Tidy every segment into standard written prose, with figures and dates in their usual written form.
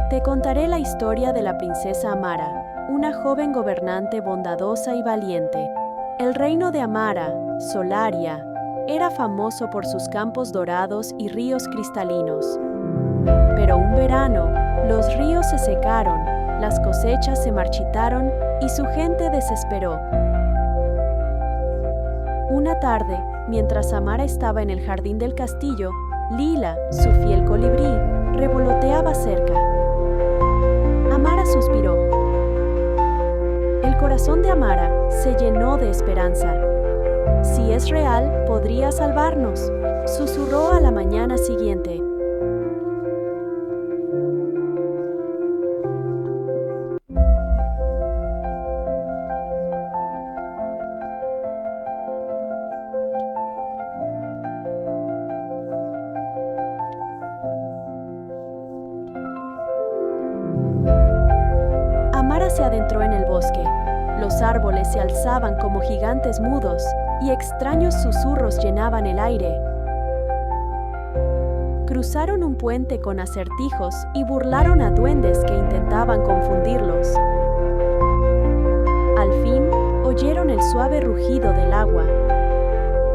Te contaré la historia de la princesa Amara, una joven gobernante bondadosa y valiente. El reino de Amara, Solaria, era famoso por sus campos dorados y ríos cristalinos. Pero un verano, los ríos se secaron, las cosechas se marchitaron y su gente desesperó. Una tarde, mientras Amara estaba en el jardín del castillo, Lila, su fiel colibrí, revoloteaba cerca. Amara suspiró. El corazón de Amara se llenó de esperanza. Si es real, podría salvarnos, susurró a la mañana siguiente. Amara se adentró en el bosque. Los árboles se alzaban como gigantes mudos y extraños susurros llenaban el aire. Cruzaron un puente con acertijos y burlaron a duendes que intentaban confundirlos. Al fin, oyeron el suave rugido del agua.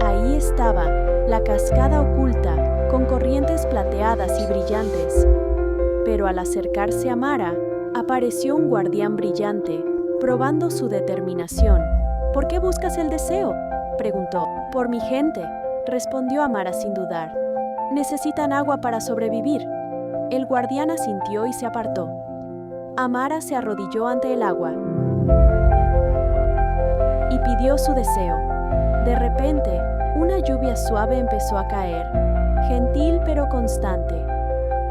Ahí estaba, la cascada oculta, con corrientes plateadas y brillantes. Pero al acercarse a Amara, apareció un guardián brillante, probando su determinación. ¿Por qué buscas el deseo?, preguntó. Por mi gente, respondió Amara sin dudar. Necesitan agua para sobrevivir. El guardián asintió y se apartó. Amara se arrodilló ante el agua y pidió su deseo. De repente, una lluvia suave empezó a caer, gentil pero constante.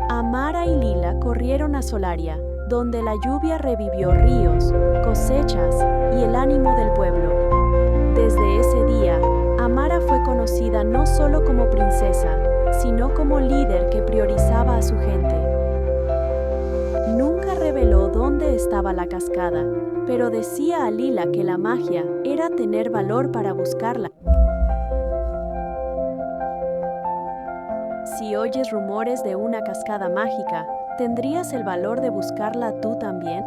Amara y Lila corrieron a Solaria, donde la lluvia revivió ríos, cosechas y el ánimo del pueblo. Desde ese día, Amara fue conocida no solo como princesa, sino como líder que priorizaba a su gente. Nunca reveló dónde estaba la cascada, pero decía a Lila que la magia era tener valor para buscarla. Si oyes rumores de una cascada mágica, ¿tendrías el valor de buscarla tú también?